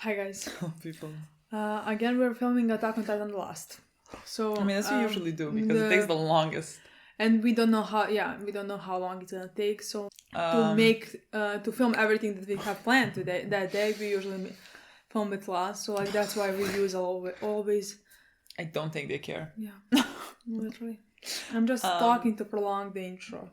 Hi guys. People. Again, we're filming Attack on Titan Lost. So I mean, as we usually do, because it takes the longest. And we don't know how long it's gonna take. So to film everything that we have planned today, that day, we usually film it last. So like that's why reviews are always. I don't think they care. Yeah, literally. I'm just talking to prolong the intro,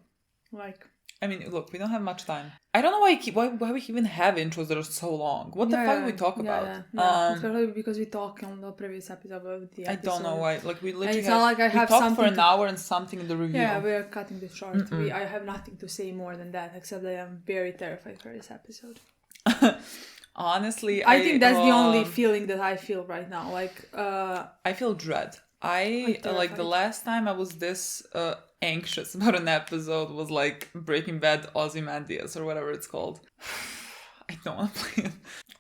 like. I mean, look, we don't have much time. I don't know why we even have intros that are so long. What the fuck do we talk about? Especially because we talked on the previous episode about the episode. I don't know why. Like, we literally it's not like I have talked for an hour and something in the review. Yeah, we are cutting this short. I have nothing to say more than that, except that I'm very terrified for this episode. Honestly, I think that's the only feeling that I feel right now. Like, I feel dread. Like the last time I was this anxious about an episode was like Breaking Bad Ozymandias or whatever it's called. I don't want to play it.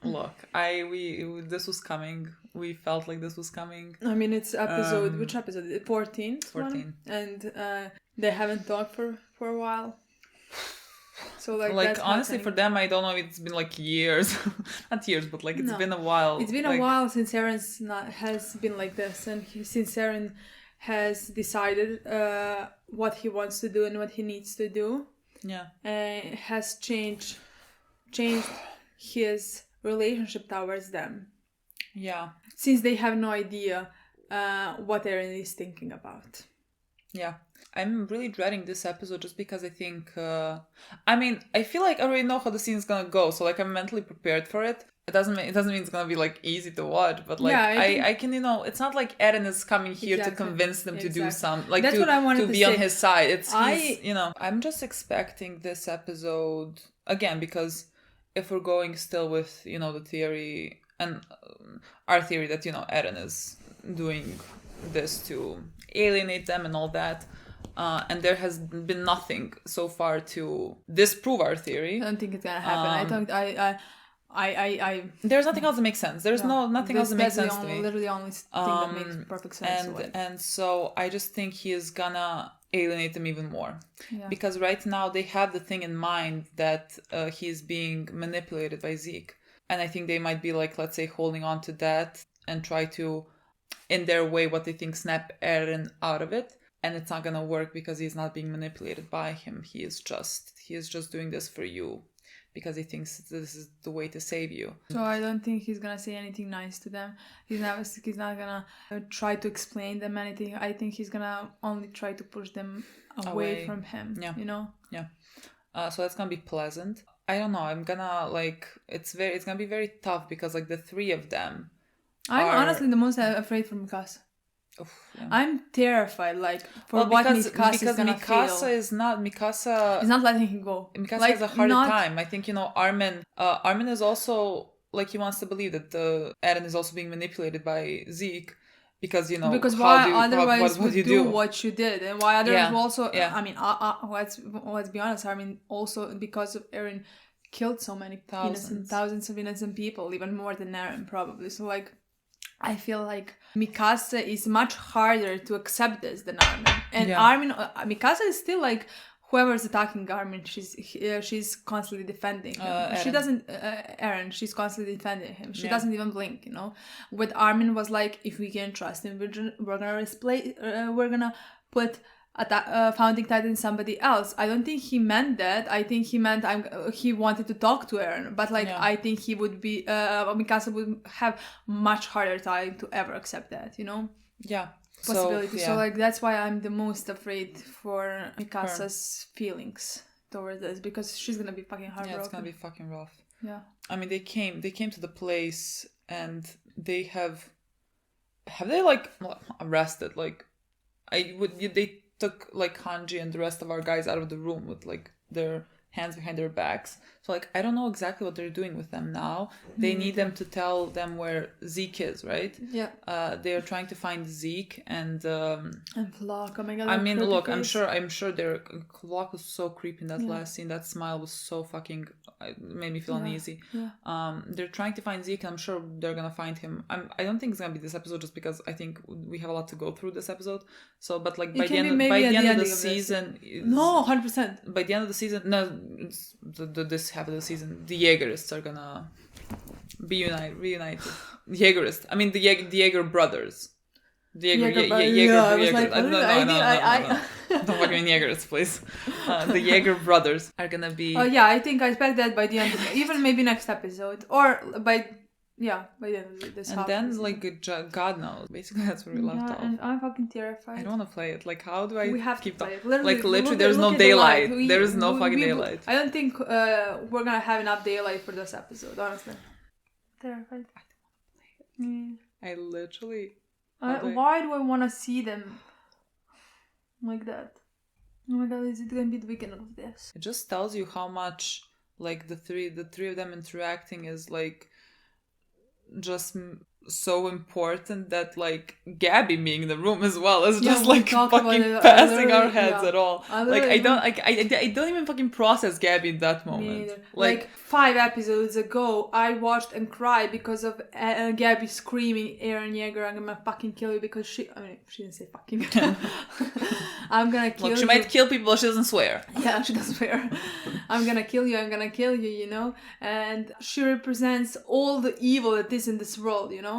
Look, this was coming. We felt like this was coming. I mean, it's episode which episode? 14th 14. And they haven't talked for a while. So like honestly, for them, I don't know. It's been like years, not years, but like it's been a while. It's been a while since Eren's has been like this, and since Eren has decided what he wants to do and what he needs to do. Yeah, has changed his relationship towards them. Yeah, since they have no idea what Eren is thinking about. Yeah. I'm really dreading this episode just because I think, I feel like I already know how the scene is gonna go, so like I'm mentally prepared for it. It doesn't mean it's gonna be like easy to watch, but like I can, it's not like Eren is coming here to convince them to do some, like that's to, what I wanted to be say. on his side. I'm just expecting this episode again because if we're going still with the theory and our theory that Eren is doing this to alienate them and all that. And there has been nothing so far to disprove our theory. I don't think it's gonna happen. I there's nothing else that makes sense. There's nothing else that makes sense to me. Literally the only thing that makes perfect sense. And so I just think he is gonna alienate them even more. Yeah. Because right now they have the thing in mind that he is being manipulated by Zeke. And I think they might be like, let's say, holding on to that and try to, in their way, what they think, snap Eren out of it. And it's not gonna work because he's not being manipulated by him. He is just doing this for you because he thinks this is the way to save you. So I don't think he's gonna say anything nice to them. He's not gonna try to explain them anything. I think he's gonna only try to push them away from him. Yeah. Yeah. So that's gonna be pleasant. I don't know. I'm gonna it's gonna be very tough because like the three of them. I'm honestly the most afraid for Mikasa. Yeah. I'm terrified, what Mikasa is gonna feel. Mikasa is not letting him go. Mikasa has a harder time. I think Armin is also he wants to believe that Eren is also being manipulated by Zeke because why otherwise would you do what you did, and why others also. Yeah. I mean, let's be honest. I mean, also because of Eren killed so many thousands of innocent people, even more than Eren probably. So I feel like Mikasa is much harder to accept this than Armin. And Mikasa is still whoever's attacking Armin, she's constantly defending him. She doesn't, Eren, she's constantly defending him. She doesn't even blink, With Armin was if we can trust him, we're gonna put founding titan somebody else. I don't think he meant that. I think he meant he wanted to talk to Eren, but I think he would be Mikasa would have much harder time to ever accept that, Yeah. Possibility. So that's why I'm the most afraid for Mikasa's feelings towards this, because she's gonna be fucking heartbroken. Yeah, it's gonna be fucking rough. Yeah. I mean, they came to the place and they have they arrested they took Hanji and the rest of our guys out of the room with their hands behind their backs. So I don't know exactly what they're doing with them now. They need them to tell them where Zeke is, right? Yeah. They are trying to find Zeke and Flock. Oh my god. I mean, look, I'm sure their Flock was so creepy in that last scene. That smile was so fucking it made me feel uneasy. Yeah. They're trying to find Zeke and I'm sure they're gonna find him. I don't think it's gonna be this episode just because I think we have a lot to go through this episode. So but by the end of the season, no, 100%. By the end of the season, no, this half of the season, the Jaegers are gonna Be reunited. Jaegers. I mean the Jaeger brothers. Jaeger brothers. I don't know. Don't fucking mean Jaegers, please. The Jaeger brothers are gonna be. Oh yeah, I expect that by the end, even maybe next episode, or by the end of this. And then God knows. Basically, that's where we left off. And I'm fucking terrified. I don't want to play it. Like, how do I? We have keep to play it. Literally, there's no daylight. There is no fucking daylight. I don't think we're gonna have enough daylight for this episode. Honestly, terrified. I don't want to play it. I literally. Why do I want to see them like that? Oh my god, is it gonna be the weekend of this? It just tells you how much like the three of them interacting is like just so important that like Gabby being in the room as well is just like fucking passing our heads at all. I don't even fucking process Gabby in that moment. Like 5 episodes ago, I watched and cried because of Gabby screaming, "Eren Jaeger, I'm gonna fucking kill you," because she didn't say fucking. I'm gonna kill you. She might kill people, but she doesn't swear. Yeah, she doesn't swear. I'm gonna kill you, you know? And she represents all the evil that is in this world, you know?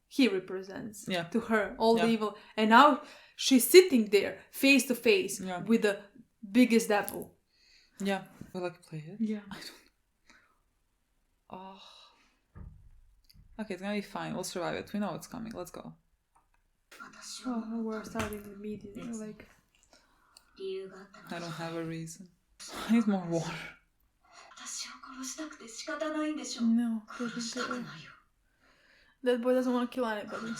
He represents to her all the evil. And now she's sitting there face to face with the biggest devil. Yeah. Would like to play it? Yeah. I don't. Oh. Okay, it's gonna be fine. We'll survive it. We know it's coming. Let's go. Oh, we're starting immediately. Like. I don't have a reason. I need more water. No, that boy doesn't want to kill anybody.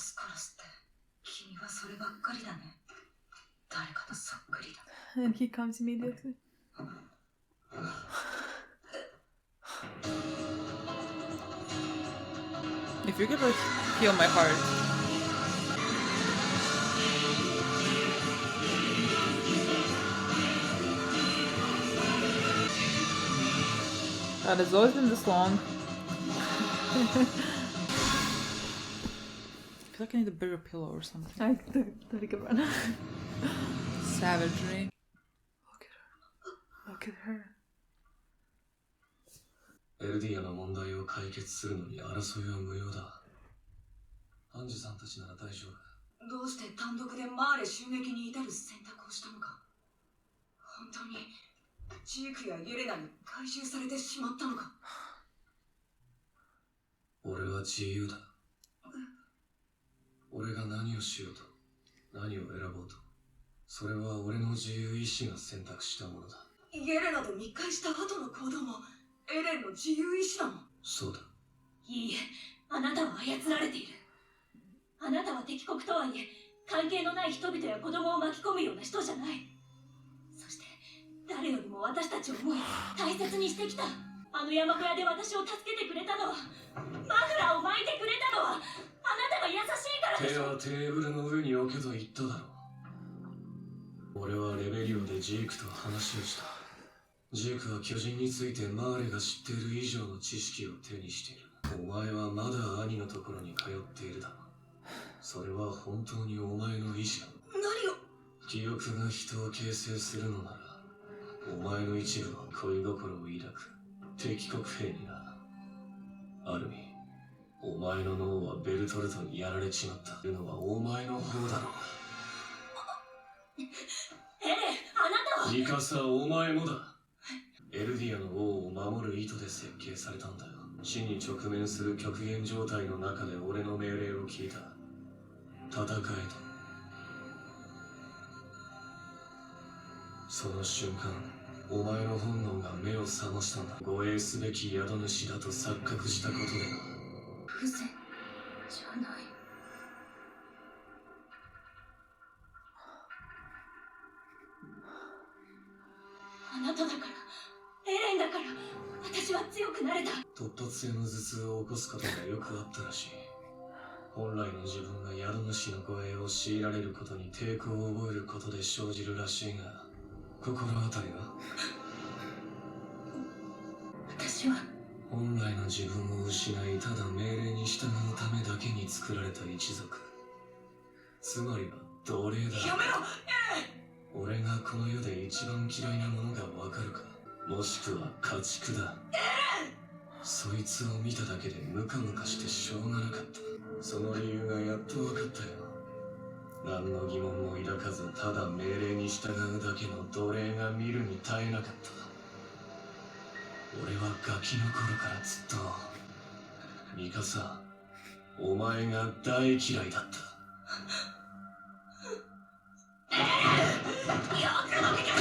And he comes immediately. If you could like heal my heart. God, it's always been this long. I feel like I need a bigger pillow or something. The bigger one. Savagery. Look at her. エルディアの問題を解決するのに争いは無用だ。アンジュさんたちなら大丈夫。どうして単独でマーレ襲撃に至る選択をしたのか。本当にジークやイエレナに回収されてしまったのか。俺は自由だ。俺が何をしようと、何を選ぼうと、それは俺の自由意志が選択したものだ。イエレナと密会した後の行動もエレンの自由意志だもん。そうだ。いいえ、あなたは操られている。あなたは敵国とはいえ、関係のない人々や子供を巻き込むような人じゃない。そして誰よりも私たちを思い大切にしてきた。あの山小屋で私を助けてくれたのは、マフラーを巻いてくれたのは、あなたが優しいからでしょ。手はテーブルの上に置けと言っただろう。俺はレベリオでジークと話をした。ジークは巨人についてマーレが知っている以上の知識を手にしている。お前はまだ兄のところに通っているだろう。それは本当にお前の意志だ。何を？記憶が人を形成するのなら、お前の一部は恋心を抱く。敵国兵にな。アルミ、お前の脳はベルトルトにやられちまったのはお前の方だろう。エレン、あなたはミカサ、お前もだ。エルディアの王を守る意図で設計されたんだよ。死に直面する極限状態の中で俺の命令を聞いた。戦えと。その瞬間、お前の本能が目を覚ましたんだ。護衛すべき宿主だと錯覚したことでな。不正じゃない。あなただから、エレンだから、私は強くなれた。突発性の頭痛を起こすことがよくあったらしい。本来の自分が宿主の護衛を強いられることに抵抗を覚えることで生じるらしいが、心当たりは？私は本来の自分を失い、ただ命令に従うためだけに作られた一族。つまりは奴隷だ。やめろ！俺がこの世で一番嫌いなものがわかるか？もしくは家畜だ。エレン！そいつを見ただけでムカムカしてしょうがなかった。その理由がやっと分かったよ。何の疑問も抱かずただ命令に従うだけの奴隷が見るに耐えなかった。俺はガキの頃からずっとミカサ、お前が大嫌いだった。よくも見てた。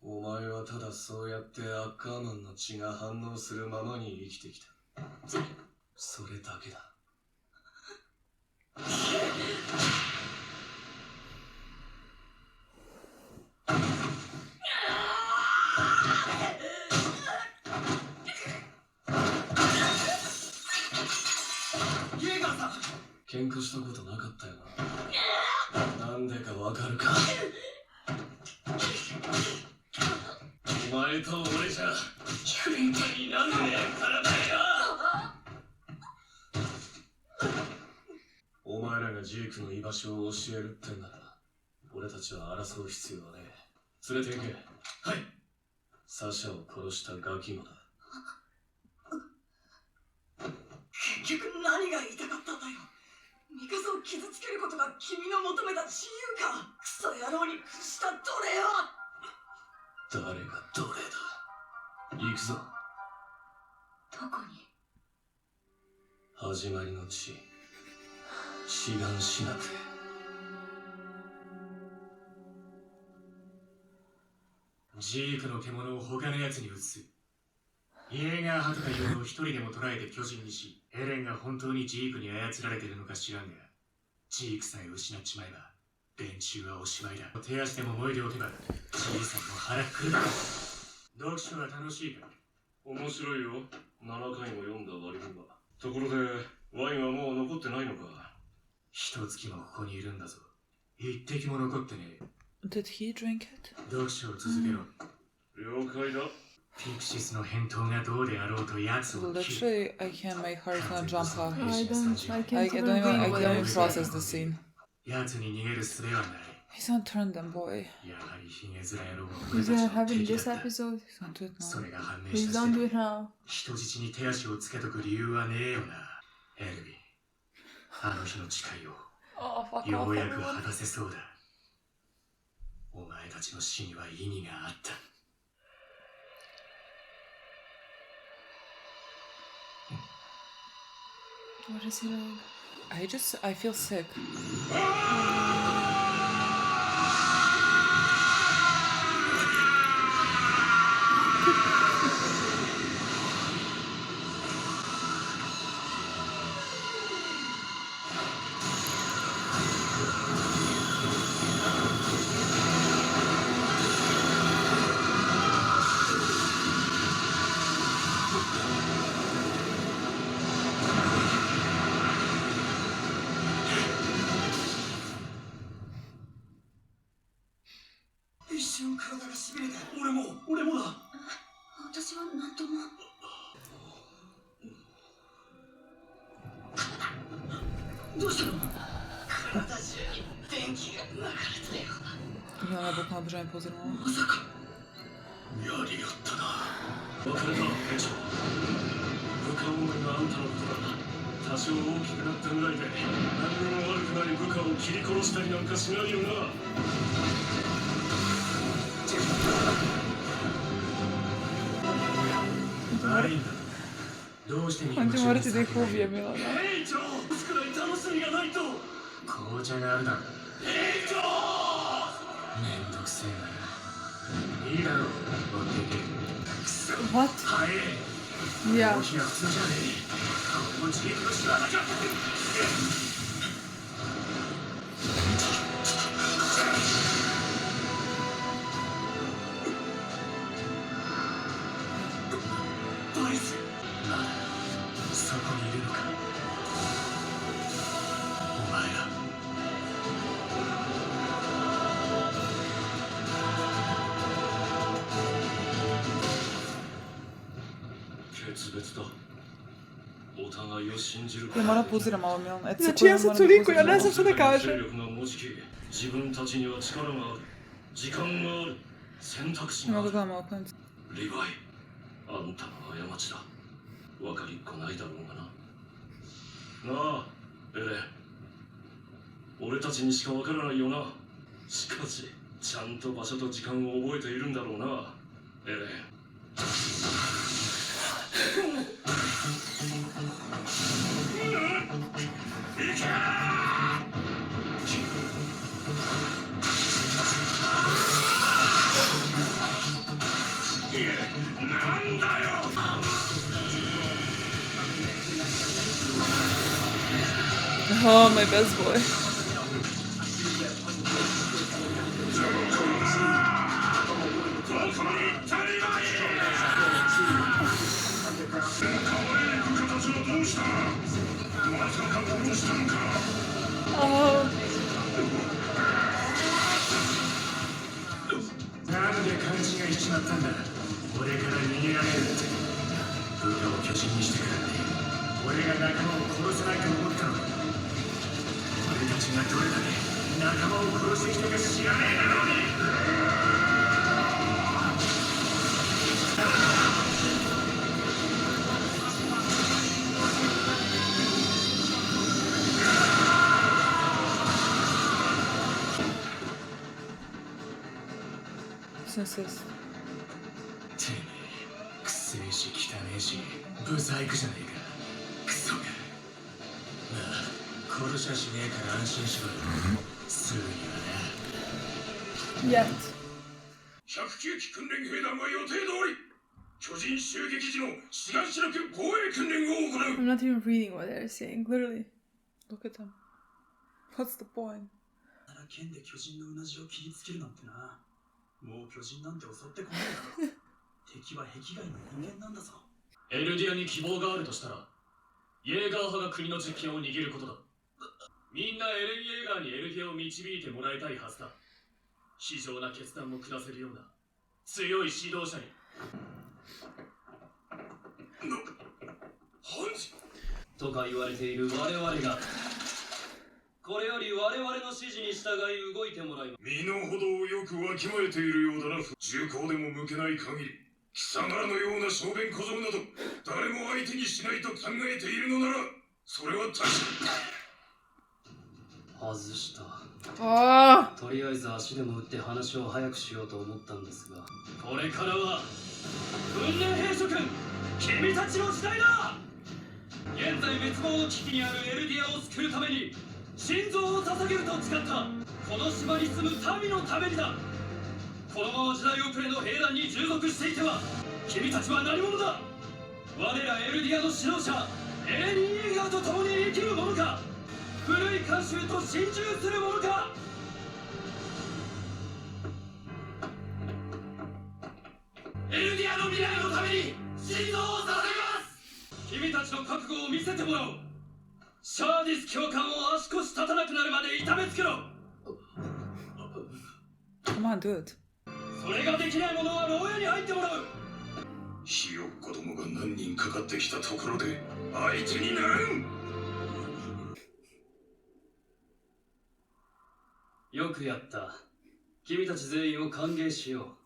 お前はただそうやってアッカーマンの血が反応するままに生きてきた。それだけだ。イェーガーさん、喧嘩したことなかったよな。なんでかわかるか。お前と俺じゃ喧嘩になんねえからだよ。お前らがジークの居場所を教えるってんなら俺たちは争う必要はねえ。連れて行け。はい。サシャを殺したガキもだ。結局何が言いたかったんだよ。ミカサを傷つけることが君の求めた自由か。クソ野郎に屈した奴隷は。誰が奴隷だ。行くぞ。どこに。始まりの地、志願しなくて。ジークの獣を他の奴に移す。イエーガー派とかいうのを一人でも捕らえて巨人にし、エレンが本当にジークに操られてるのか知らんが、ジークさえ失っちまえば連中はおしまいだ。手足でも燃えておけばじいさんも腹くるだろう。読書は楽しいか。面白いよ。7回も読んだ割には。ところでワインはもう残ってないのか。一月もここにいるんだぞ。一滴も残ってねえ。 Did he drink it? 読書を続けろ。了解だ。ピクシスの返答がどうであろうと奴を Literally, I can't make heart gonna jump off. I can't even process the scene. 奴に逃げる術はない。 He's not turned them, boy. やはりヒゲ面野郎は He's gonna have it in this episode. He's gonna do it そ now. れが判明 Please した don't 時 do it now. 人質に手足をつけとく理由はねえよな。エルヴィン、あの日の誓いを Oh, fuck よ off, うやく everyone. 果たせそうだ。お前たちの死には意義があった。What is he doing? I feel sick. Ja, bo pan brzmi pozorną. まさかやりよったな。別れた兵長。部下思いがあんたのことだ。多少大きくなったぐらいで何にも悪くない部下を切り殺したりなんかしないよな。悪いんだ。どうして逃げましょう。Antimarty dei fobie, Milena. 兵長、少ない楽しみがないと。紅茶があるだろ。兵長。めんどくせえな。いいだろう。持っていけ。くそ。What? 早え。Yeah. 動きが普通じゃねえ。このチームの仕業か。ボイス。まだそこにいるのか。お前ら。決別だ。Ja moram pozira malo Milena. Znači ja sam toliko, ja ne znam što da kažem. 自分たちには力がある時間がある選択肢があるリヴァイあんたの過ちだ分かりっこないだろうがななあエレン俺たちにしか分からないよなしかしちゃんと場所と時間を覚えているんだろうなエレンいけなんだよ Oh, my best boy. Oh. なんで勘違いしちまったんだ俺から逃げられるって部下を巨人にしてからね俺が仲間を殺せないと思ったの俺たちがどれだけ仲間を殺してきたか知らねえだろうにSensiz. てめえくせえし汚えしブサイクじゃねえかクソがまあ殺しゃしねえから安心しろよすぐにはな Yet. 109機訓練兵団は予定通り巨人襲撃時の志願しなく防衛訓練を行う I'm not even reading what they're saying, literally. Look at them. What's the point? 剣で巨人のうなじを切りつけるなんてなもう巨人なんて襲ってこないだろ敵は壁外の人間なんだぞエルディアに希望があるとしたらイェーガー派が国の実権を握ることだみんなエレン・イェーガーにエルディアを導いてもらいたいはずだ非常な決断も下せるような強い指導者にハンジとか言われている我々がこれより我々の指示に従い動いてもらいます身の程をよくわきまえているようだな銃口でも向けない限り貴様らのような小便小僧など誰も相手にしないと考えているのならそれは確か外したとりあえず足でも打って話を早くしようと思ったんですがこれからは訓練兵諸君君たちの時代だ現在滅亡の危機にあるエルディアを救うために心臓を捧げると誓ったこの島に住む民のためにだこのまま時代遅れの兵団に従属していては君たちは何者だ我らエルディアの指導者エレン・イェーガーと共に生きるものか古い慣習と心中するものかエルディアの未来のために心臓を捧げます君たちの覚悟を見せてもらおうシャーディス教官を足腰立たなくなるまで痛めつけろ Come on, do it. それができない者は牢屋に入ってもらうひよっ子供が何人かかってきたところで相手にならんよくやった君たち全員を歓迎しよう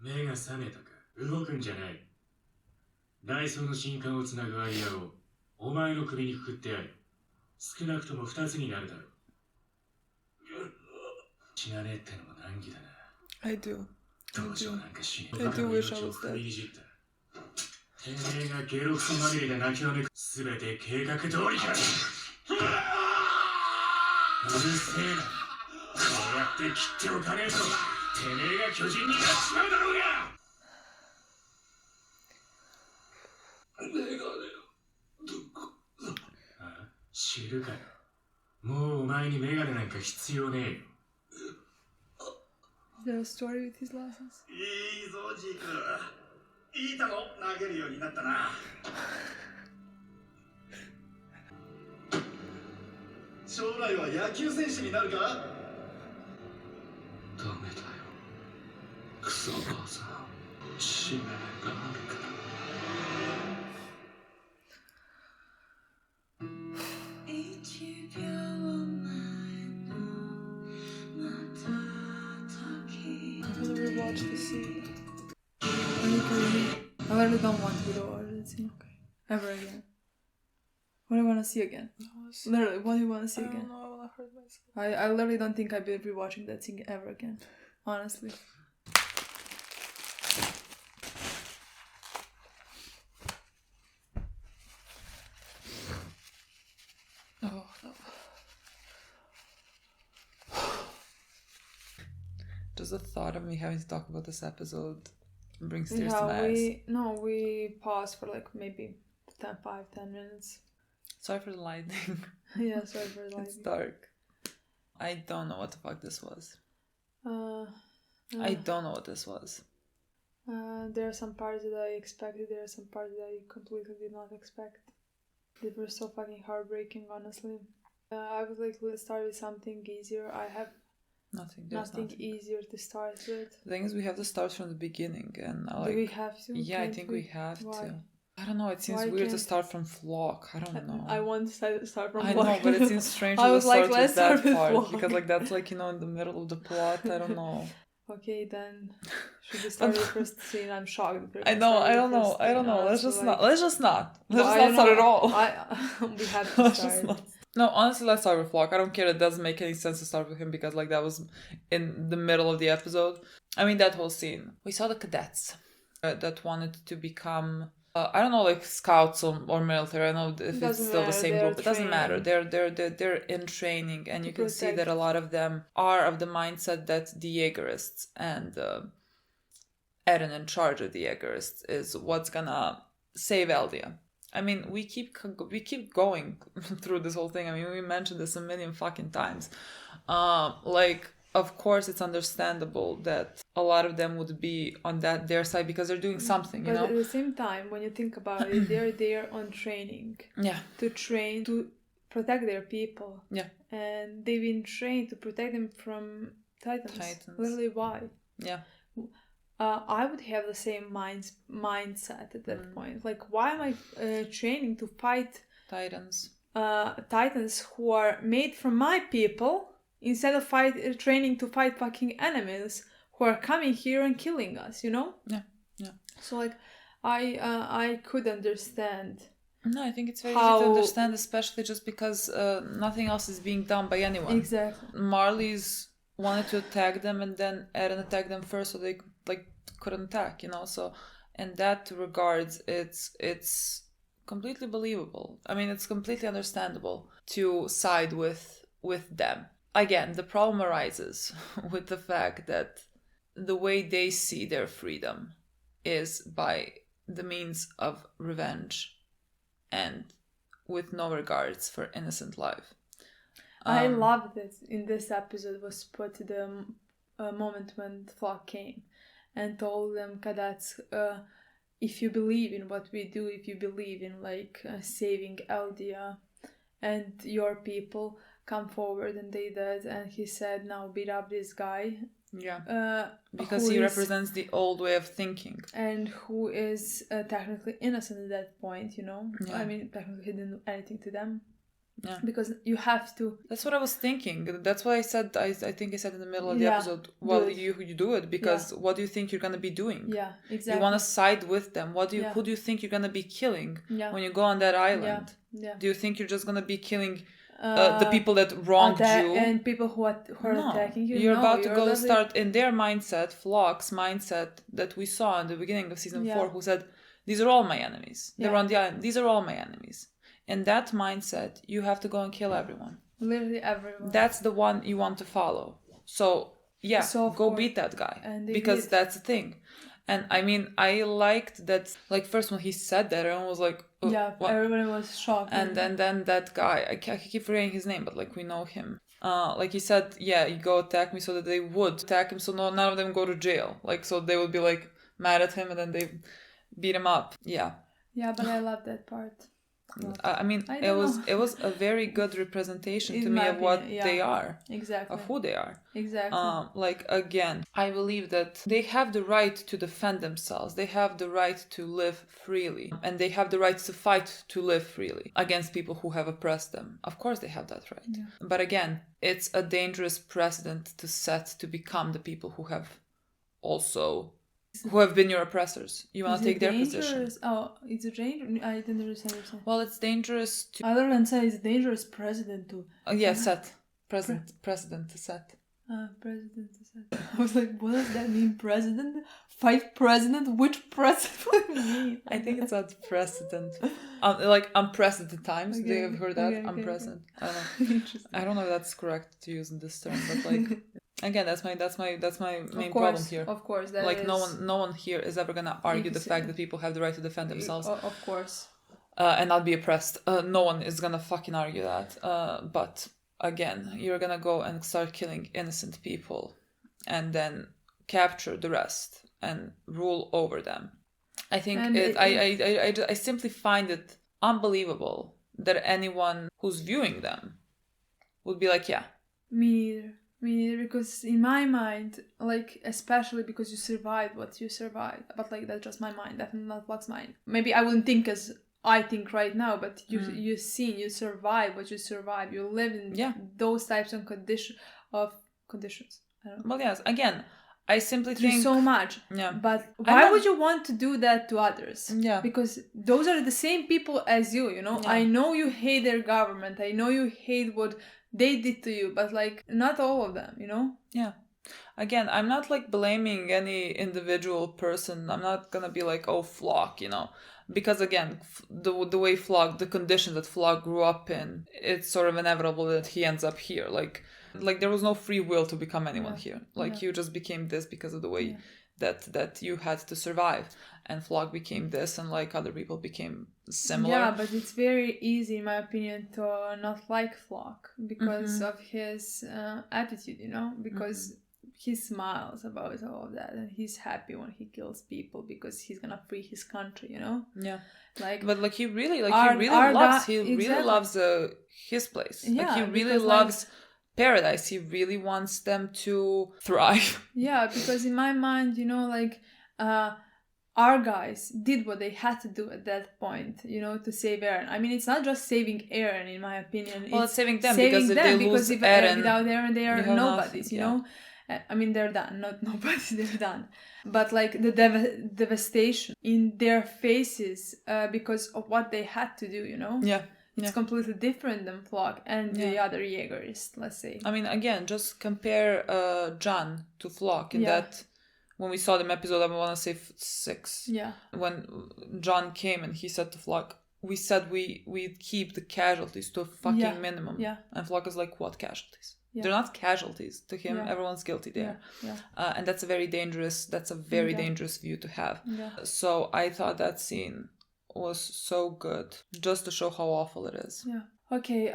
目が覚めたか動くんじゃない内装の新刊をつなぐワイヤーをお前の首にくくってある少なくとも2つになるだろう死なねえってのも難儀だな I do. どうしようなんかしねえ I do wish I was dead. てめえがゲロクソまみれで泣きわめくすべて計画通りかうるせえなこうやって切っておかねえとてめえが巨人になっちまうだろうがメガネどこだあ知るかよもうお前にメガネなんか必要ねえよ Is there a story with his glasses? いいぞジークいい球を投げるようになったな。将来は野球選手になるか？ダメだよ。クソバーザー。使命があるから。Watch the scene. I literally don't want to rewatch the scene. Okay. Ever again. What do I want to see again? Literally, what do you want to see again? I don't know, I want to hurt myself. I literally don't think I'd be rewatching that scene ever again. Honestly. Oh, no. Just the thought of me having to talk about this episode brings tears to my eyes. We paused for like maybe 10 minutes. Sorry for the lighting. Yeah, sorry for the lighting. It's dark. I don't know what the fuck this was. I don't know what this was. There are some parts that I expected. There are some parts that I completely did not expect. They were so fucking heartbreaking, honestly. I would like to start with something easier. I have nothing easier to start with. The thing is, we have to start from the beginning, and do we have to? Yeah, I think we have to. I don't know, it seems weird to start from Flock. I don't know. I want to start from Flock. I know, but it seems strange to start with that part. Because like that's like, in the middle of the plot. I don't know. Okay, then should we start with the first scene? I'm shocked. I don't know. Let's just not start at all. We have to start. No, honestly, let's start with Flock. I don't care. It doesn't make any sense to start with him because like that was in the middle of the episode. I mean, that whole scene. We saw the cadets that wanted to become... I don't know, like scouts or military. I know if it's still the same group. It doesn't matter. They're in training, and you can see that a lot of them are of the mindset that the Jaegerists and Eren in charge of the Jaegerists is what's gonna save Eldia. I mean, we keep going through this whole thing. I mean, we mentioned this a million fucking times. Of course, it's understandable that a lot of them would be on their side because they're doing something, But at the same time, when you think about it, they're there on training. Yeah. To train, to protect their people. Yeah. And they've been trained to protect them from Titans. Literally, why? Yeah. I would have the same mindset at that point. Like, why am I training to fight Titans who are made from my people instead of training to fight fucking enemies who are coming here and killing us? Yeah. So like, I could understand. No, I think it's very easy to understand, especially just because nothing else is being done by anyone. Exactly. Marley's wanted to attack them, and then Eren attacked them first, so they couldn't attack, So in that regards, it's completely believable. I mean, it's completely understandable to side with them. Again, the problem arises with the fact that the way they see their freedom is by the means of revenge and with no regards for innocent life. I loved that in this episode was put the moment when Flock came and told them, cadets, if you believe in what we do, if you believe in saving Eldia and your people, come forward. And they did, and he said, now beat up this guy. Yeah. Because he represents the old way of thinking. And who is technically innocent at that point, Yeah. I mean, technically he didn't do anything to them. Yeah. Because you have to... That's what I was thinking. That's what I said. I think I said in the middle of the episode, well, you do it because what do you think you're going to be doing? Yeah, exactly. You want to side with them. Who do you think you're going to be killing when you go on that island? Yeah. Do you think you're just going to be killing the people that wronged you? And people who are attacking you? You're about to go start in their mindset, Flock's mindset that we saw in the beginning of season 4, who said, these are all my enemies. They're on the island. These are all my enemies. In that mindset, you have to go and kill everyone. Literally everyone. That's the one you want to follow. So, go beat that guy. Because that's the thing. And I mean, I liked that, first when he said that, everyone was like, oh, what? Everyone was shocked. And then that guy, I keep forgetting his name, but we know him. He said, you go attack me, so that they would attack him, so none of them go to jail. So they would be mad at him, and then beat him up. Yeah. Yeah, but I love that part. I mean, it was a very good representation to me of what they are. Exactly. Of who they are. Exactly. Like, again, I believe that they have the right to defend themselves. They have the right to live freely. And they have the right to fight to live freely against people who have oppressed them. Of course they have that right. Yeah. But again, it's a dangerous precedent to set to become the people who have been your oppressors. You want to take their position. Oh, it's a dangerous. I didn't understand what you're saying. Well, it's dangerous to. Other than say it's a dangerous precedent to. Set. Precedent to set. President to set. I was like, what does that mean? President? Fight president? Which president would it mean? I think it's not precedent. Like unprecedented times. Okay. They have heard that. Okay. Unprecedented. I don't know. Interesting. I don't know if that's correct to use in this term, but like. Again, that's my main problem here. Of course, like no one here is ever gonna argue the fact that people have the right to defend themselves. Of course. And not be oppressed. No one is gonna fucking argue that. But again, you're gonna go and start killing innocent people, and then capture the rest and rule over them. I think I simply find it unbelievable that anyone who's viewing them would be like, yeah. Me neither, because in my mind, like, especially because you survived what you survived, but like that's just my mind, definitely not what's mine. Maybe I wouldn't think as I think right now, but you survive what you survive. You live in those types of conditions. I don't know. Well, yes. Again, I simply think so much. Yeah. But why would you want to do that to others? Yeah. Because those are the same people as you. You know. Yeah. I know you hate their government. I know you hate what they did to you, but like not all of them, you know? Yeah. Again, I'm not like blaming any individual person. I'm not gonna be like, oh, Flock, you know, because again, the way Flock, the condition that Flock grew up in, it's sort of inevitable that he ends up here. Like there was no free will to become anyone here. Like you just became this because of the way that you had to survive, and Flock became this, and like other people became similar. Yeah, but it's very easy, in my opinion, to not like Flock because of his attitude, you know, because he smiles about all of that, and he's happy when he kills people because he's gonna free his country, you know. Yeah. Like, but like he really loves his place. Yeah, like he really loves. Paradise. He really wants them to thrive. Yeah, because in my mind, you know, like our guys did what they had to do at that point, you know, to save Eren. I mean, it's not just saving Eren, in my opinion. Well, it's saving them because if they lose Eren, without Eren, they are nobodies, you know. I mean, they're done, not nobodies, they're done. But like the devastation in their faces because of what they had to do, you know. Yeah. It's completely different than Flock and the other Jaegers, let's say. I mean, again, just compare John to Flock in that when we saw them episode, I want to say 6. Yeah. When John came and he said to Flock, we said we'd keep the casualties to a fucking minimum. Yeah. And Flock is like, what casualties? Yeah. They're not casualties. To him, everyone's guilty there. Yeah. And that's a very dangerous view to have. Yeah. So I thought that scene was so good, just to show how awful it is. Yeah. Okay.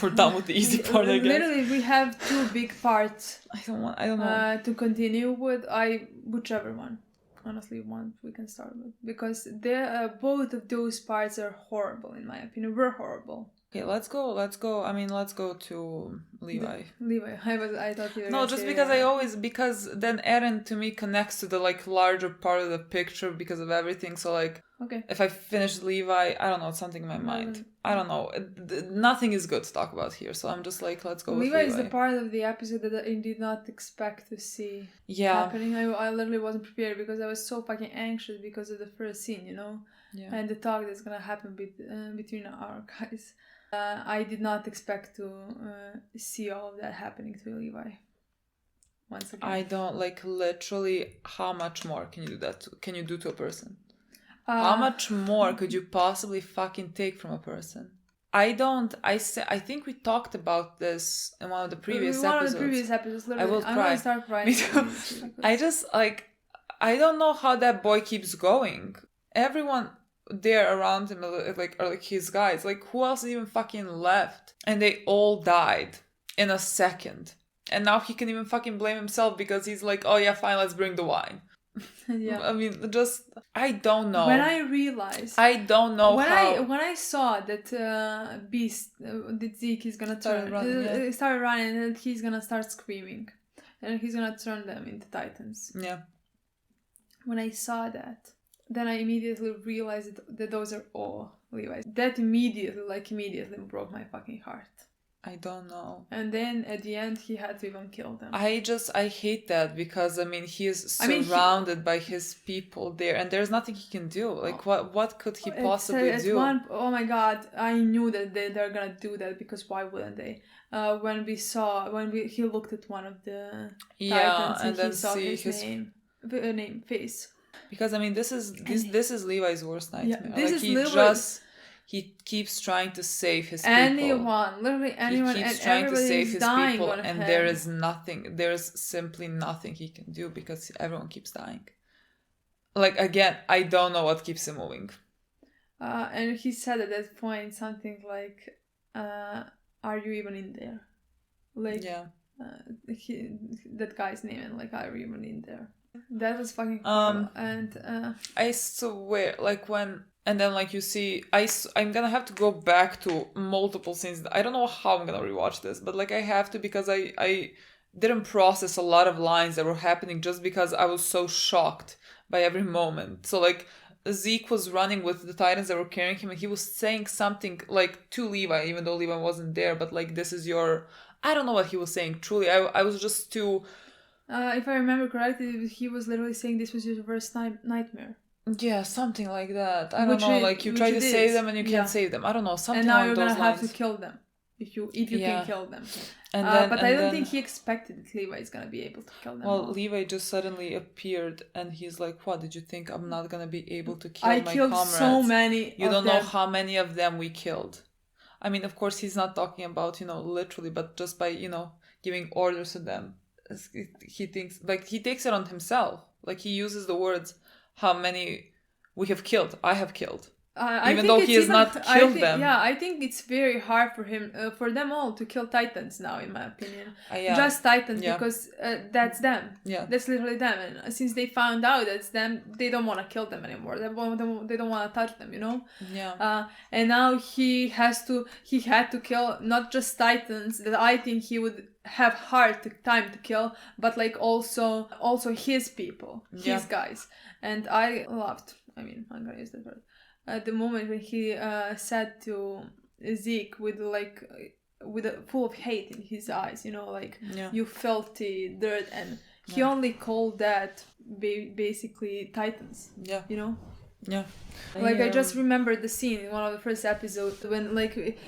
We're done with the easy part, I guess. Literally, we have 2 big parts. I don't know. To continue with, whichever one, honestly, we can start with, because both of those parts are horrible, in my opinion. We're horrible. Okay, let's go. I mean, let's go to Levi. Levi. I thought you were No, just because because then Eren to me connects to the like larger part of the picture because of everything. So like, okay, if I finish Levi, I don't know, it's something in my mind. I don't know. Nothing is good to talk about here. So I'm just like, let's go with Levi. Levi is the part of the episode that I did not expect to see happening. I literally wasn't prepared because I was so fucking anxious because of the first scene, you know, and the talk that's gonna happen between our guys. I did not expect to see all of that happening to Levi. Once again, I don't like literally. How much more can you do that? Can you do to a person? How much more could you possibly fucking take from a person? I think we talked about this in one of the previous episodes. Literally, I will cry. I'm gonna start crying. Me too. I just like. I don't know how that boy keeps going. Everyone there around him are like his guys, like who else even fucking left, and they all died in a second, and now he can even fucking blame himself because he's like, oh yeah, fine, let's bring the wine. Yeah. I mean, just I don't know. When I realized, I don't know when how. When I saw that Beast, that Zeke is gonna Started running, started running, and he's gonna start screaming, and he's gonna turn them into Titans. Yeah. When I saw that, then I immediately realized that those are all Levi's. That immediately broke my fucking heart. I don't know. And then at the end, he had to even kill them. I hate that because, I mean, he is surrounded by his people there and there's nothing he can do. Like, what could he possibly do? Oh my god, I knew that they're gonna do that because why wouldn't they? When he looked at one of the Titans and then he saw his face. Because, I mean, this is Levi's worst nightmare. Yeah, he keeps trying to save his people. Literally anyone. He keeps trying to save his people, and there is simply nothing he can do because everyone keeps dying. Like, again, I don't know what keeps him moving. And he said at that point something like, "Are you even in there?" Like, yeah. That guy's name, and like, "Are you even in there?" That was fucking cool. And I swear, like when. And then, like, you see, I'm gonna have to go back to multiple scenes. I don't know how I'm gonna rewatch this, but, like, I have to because I didn't process a lot of lines that were happening just because I was so shocked by every moment. So, like, Zeke was running with the Titans that were carrying him, and he was saying something, like, to Levi, even though Levi wasn't there, but, like, this is your... I don't know what he was saying, truly. I was just too... if I remember correctly, he was literally saying this was your worst nightmare. Yeah, something like that. I don't know. Like, you try to save them and you can't save them. I don't know. Something along those lines. And now you're gonna have to kill them if you can kill them. But I don't think he expected that Levi is gonna be able to kill them. Well, Levi just suddenly appeared and he's like, "What did you think? I'm not gonna be able to kill my comrades? I killed so many. You don't know how many of them we killed." I mean, of course, he's not talking about literally, but just by giving orders to them. He thinks he takes it on himself. Like, he uses the words, "How many we have killed, I have killed." Even though he has not killed them. Yeah, I think it's very hard for him, for them all to kill Titans now, in my opinion. Yeah. Just Titans, because that's them. Yeah. That's literally them. And since they found out that's them, they don't want to kill them anymore. They don't want to touch them, Yeah. And now he had to kill not just Titans that I think he would have time to kill, but like also his people, his guys. And I loved, I'm gonna use that word, the moment when he said to Zeke with full of hate in his eyes, you filthy dirt, and he only called that basically Titans. Yeah. Yeah. I just remembered the scene in one of the first episodes when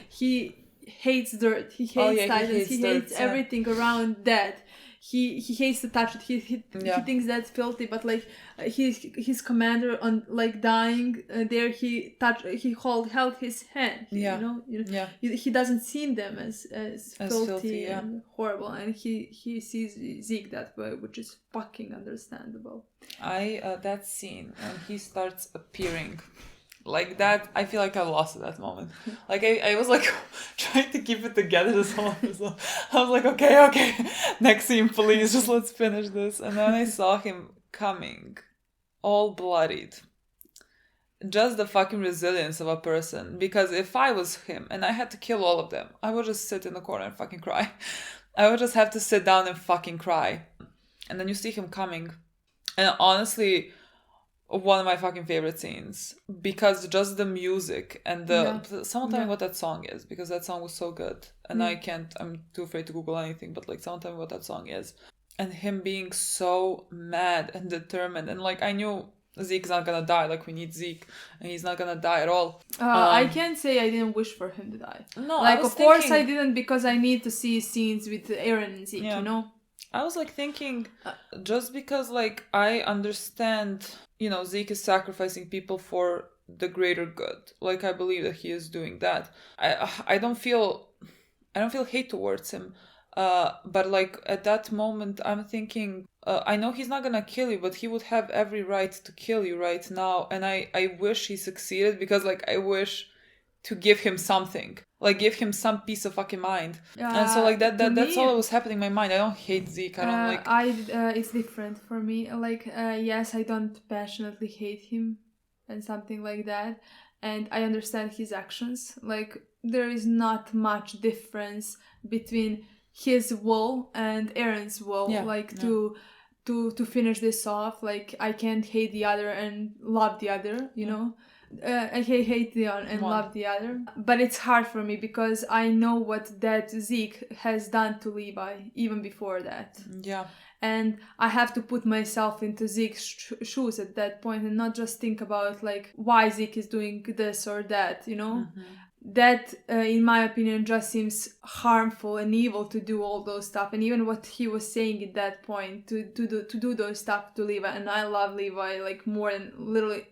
he hates dirt, he hates Titans, he hates everything around that. He hates to touch it. He thinks that's filthy, but his commander on dying there, he held his hand. He doesn't see them as filthy and horrible, and he sees Zeke that way, which is fucking understandable. That scene when he starts appearing like that, I feel like I lost at that moment. Like, I was like trying to keep it together this whole episode. I was like, okay, next scene, please, just let's finish this. And then I saw him coming, all bloodied. Just the fucking resilience of a person. Because if I was him and I had to kill all of them, I would just sit in the corner and fucking cry. I would just have to sit down and fucking cry. And then you see him coming. And honestly, one of my fucking favorite scenes, because just the music and someone tell me what that song is, because that song was so good, and I'm too afraid to Google anything, but someone tell me what that song is, and him being so mad and determined, and I knew Zeke's not gonna die, we need Zeke, and he's not gonna die at all. I can't say I didn't wish for him to die. No, of course I didn't, because I need to see scenes with Eren and Zeke, I was thinking, just because I understand, Zeke is sacrificing people for the greater good. I believe that he is doing that. I don't feel hate towards him. But at that moment, I'm thinking, I know he's not gonna kill you, but he would have every right to kill you right now. And I wish he succeeded, because I wish to give him something. Like, give him some peace of fucking mind. And so, like, that's all that was happening in my mind. I don't hate Zeke. I don't like... it's different for me. Like, yes, I don't passionately hate him and something like that. And I understand his actions. Like, there is not much difference between his will and Eren's will. To finish this off. Like, I can't hate the other and love the other, you know? I hate the one and love the other. But it's hard for me because I know what that Zeke has done to Levi even before that. Yeah. And I have to put myself into Zeke's shoes at that point and not just think about like why Zeke is doing this or that, you know? That, in my opinion, just seems harmful and evil to do all those stuff. And even what he was saying at that point, to do those stuff to Levi. And I love Levi like more than literally...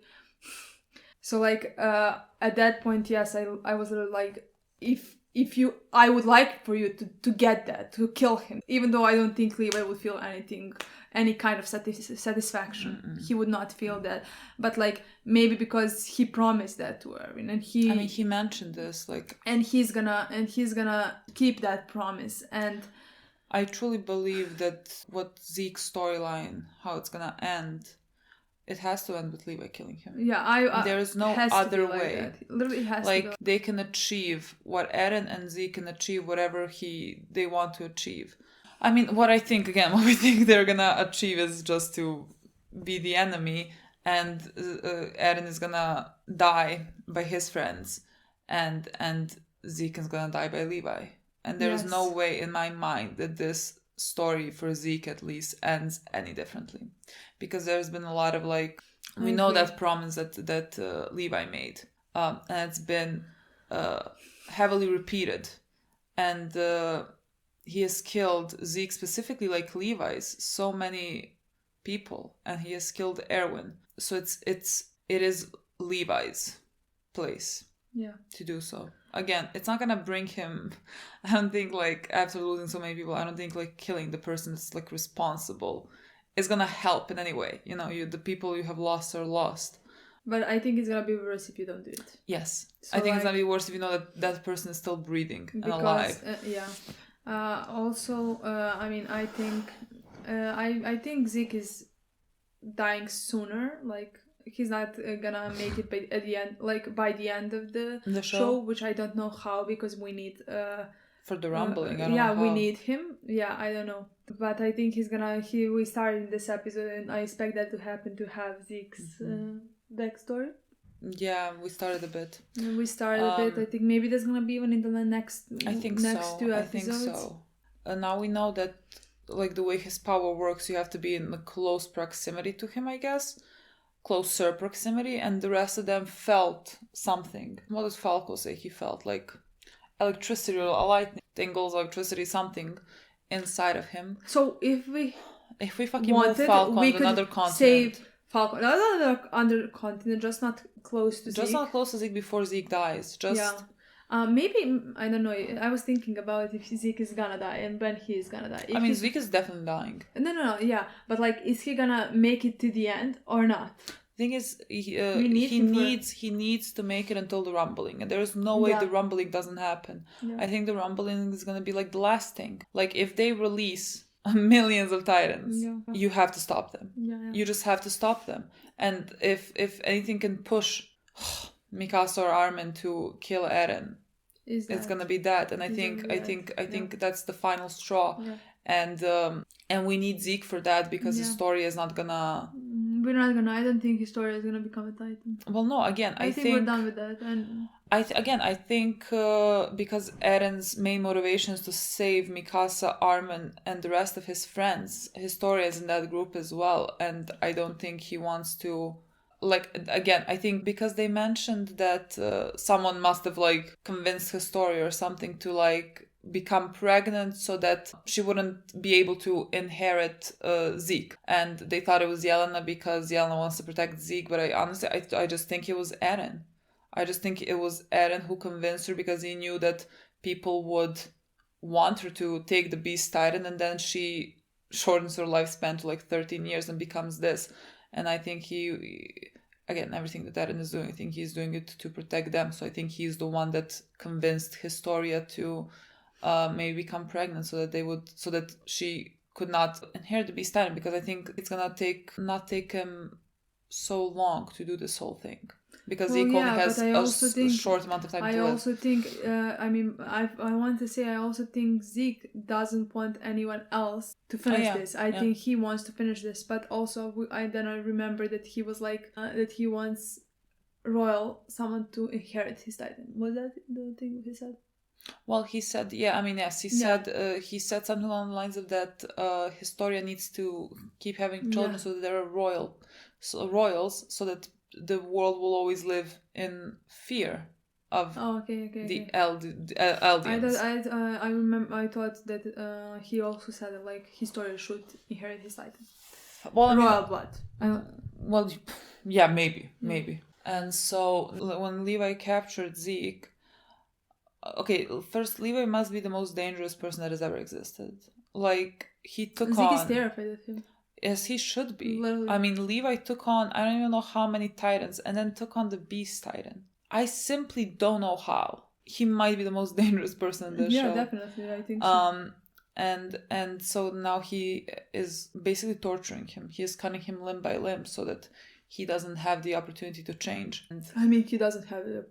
So like at that point, yes, I was like, I would like for you to get that, to kill him, even though I don't think Levi would feel any kind of satisfaction. He would not feel that, but like maybe because he promised that to Eren, and he mentioned this, like, and he's gonna keep that promise. And I truly believe that what Zeke's storyline, how it's gonna end. It has to end with Levi killing him. Yeah, there is no other way. That. It literally has like, to be. They can achieve what Eren and Zeke can achieve, whatever they want to achieve. I mean, what we think they're gonna achieve is just to be the enemy, and Eren is gonna die by his friends, and Zeke is gonna die by Levi. And there is no way in my mind that this story for Zeke at least ends any differently, because there's been a lot of like we know that promise that Levi made, and it's been heavily repeated, and he has killed Zeke specifically, like Levi's, so many people, and he has killed Erwin. So it is Levi's place to do so. Again, it's not gonna bring him, I don't think, like, after losing so many people, I don't think like killing the person that's like responsible is gonna help in any way. You know, the people you have lost are lost. But I think it's gonna be worse if you don't do it. Yes, so I think it's gonna be worse if you know that person is still breathing and alive. Also, I mean, I think Zeke is dying sooner. Like, he's not gonna make it by the end of the show, which I don't know how, because we need for the rumbling. I don't know how. We need him. Yeah, I don't know, but I think we started in this episode, and I expect that to happen, to have Zeke's backstory. Yeah, we started a bit. I think maybe there's gonna be even in the next 2 episodes. I think so. Now we know that, like, the way his power works, you have to be in a close proximity to him, I guess. Closer proximity, and the rest of them felt something. What does Falco say he felt? Like electricity or a lightning, tingles, electricity, something inside of him. So if we fucking move Falco on another continent, save Falco, another continent, just not close to Zeke. Just not close to Zeke before Zeke dies. Maybe, I don't know, I was thinking about if Zeke is gonna die and when he is gonna die. Zeke is definitely dying. No, yeah, but like, is he gonna make it to the end or not? Thing is, he needs to make it until the rumbling, and there is no way the rumbling doesn't happen. I think the rumbling is gonna be like the last thing. Like, if they release millions of Titans, you have to stop them. You just have to stop them. And if anything can push Mikasa or Armin to kill Eren, it's gonna be that. And I think that's the final straw. And we need Zeke for that, because his story is not gonna. I don't think his story is gonna become a Titan. Well, no. Again, I think we're done with that. And I think because Eren's main motivation is to save Mikasa, Armin, and the rest of his friends. His story is in that group as well, and I don't think he wants to. Like, again, I think because they mentioned that someone must have, like, convinced his story or something to, like, become pregnant so that she wouldn't be able to inherit Zeke. And they thought it was Yelena because Yelena wants to protect Zeke, but I just think it was Eren. I just think it was Eren who convinced her, because he knew that people would want her to take the Beast Titan, and then she shortens her lifespan to like 13 years and becomes this. And I think again, everything that Eren is doing, I think he's doing it to protect them. So I think he's the one that convinced Historia to maybe become pregnant so that she could not inherit the beast titan, because I think it's gonna not take him so long to do this whole thing. Because Zeke only has a short amount of time to live. I also think, I want to say, I also think Zeke doesn't want anyone else to finish this. I think he wants to finish this, but also I remember that he was like, that he wants someone to inherit his titan. Was that the thing he said? Well, he said, said he said something along the lines of that Historia needs to keep having children so that there are royals, so that the world will always live in fear of the Eldians. I remember. I thought that he also said that like Historia should inherit his titan. Well, royal blood. Well, yeah, maybe. And so when Levi captured Zeke, okay, first Levi must be the most dangerous person that has ever existed. Like he took Zeke is terrified of him. Yes, he should be. Literally. I mean, Levi took on, I don't even know how many titans, and then took on the Beast Titan. I simply don't know how. He might be the most dangerous person in the show. Yeah, definitely. I think so. And so now he is basically torturing him. He is cutting him limb by limb so that he doesn't have the opportunity to change. I mean, he doesn't have it.